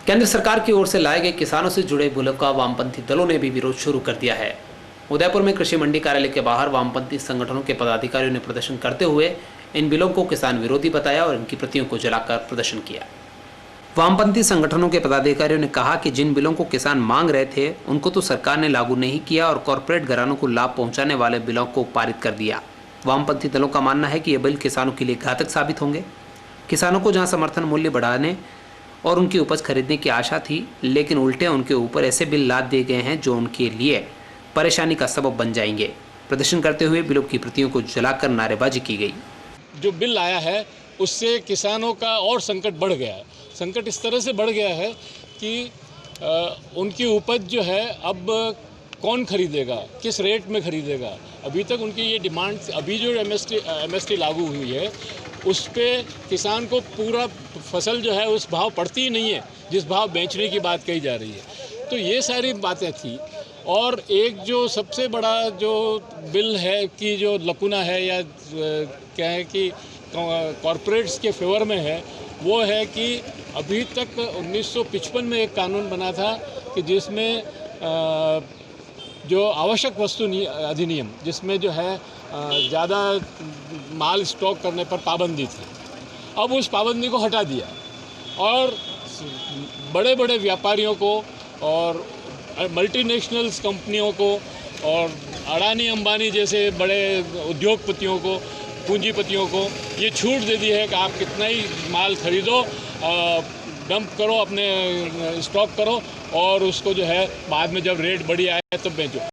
केंद्र सरकार की ओर से लाए गए किसानों से जुड़े बिलों का वामपंथी दलों ने भी विरोध शुरू कर दिया है। उदयपुर में कृषि मंडी कार्यालय के बाहर वामपंथी संगठनों के पदाधिकारियों ने प्रदर्शन करते हुए इन बिलों को किसान विरोधी बताया और इनकी प्रतियों को जलाकर प्रदर्शन किया। वामपंथी संगठनों के पदाधिकारियों ने कहा कि जिन बिलों को किसान मांग रहे थे उनको तो सरकार ने लागू नहीं किया और कॉरपोरेट घरानों को लाभ पहुंचाने वाले बिलों को पारित कर दिया। वामपंथी दलों का मानना है कि ये बिल किसानों के लिए घातक साबित होंगे। किसानों को जहां समर्थन मूल्य बढ़ाने और उनकी उपज खरीदने की आशा थी, लेकिन उल्टे उनके ऊपर ऐसे बिल लाद दिए गए हैं जो उनके लिए परेशानी का सबब बन जाएंगे। प्रदर्शन करते हुए बिलों की प्रतियों को जलाकर नारेबाजी की गई। जो बिल आया है उससे किसानों का और संकट बढ़ गया है। संकट इस तरह से बढ़ गया है कि उनकी उपज जो है अब कौन खरीदेगा, किस रेट में खरीदेगा। अभी तक उनकी ये डिमांड, अभी जो एमएसटी लागू हुई है उस पे किसान को पूरा फसल जो है उस भाव पड़ती ही नहीं है जिस भाव बेचने की बात कही जा रही है। तो ये सारी बातें थी। और एक जो सबसे बड़ा जो बिल है कि जो लकुना है या क्या है कि कॉरपोरेट्स के फेवर में है, वो है कि अभी तक 1955 में एक कानून बना था कि जिसमें जो आवश्यक वस्तु अधिनियम, जिसमें जो है ज़्यादा माल स्टॉक करने पर पाबंदी थी, अब उस पाबंदी को हटा दिया और बड़े बड़े व्यापारियों को और मल्टीनेशनल्स कंपनियों को और अडानी अंबानी जैसे बड़े उद्योगपतियों को, पूंजीपतियों को ये छूट दे दी है कि आप कितना ही माल खरीदो, डंप करो, अपने स्टॉक करो और उसको जो है बाद में जब रेट बढ़ी आए तो बेचो।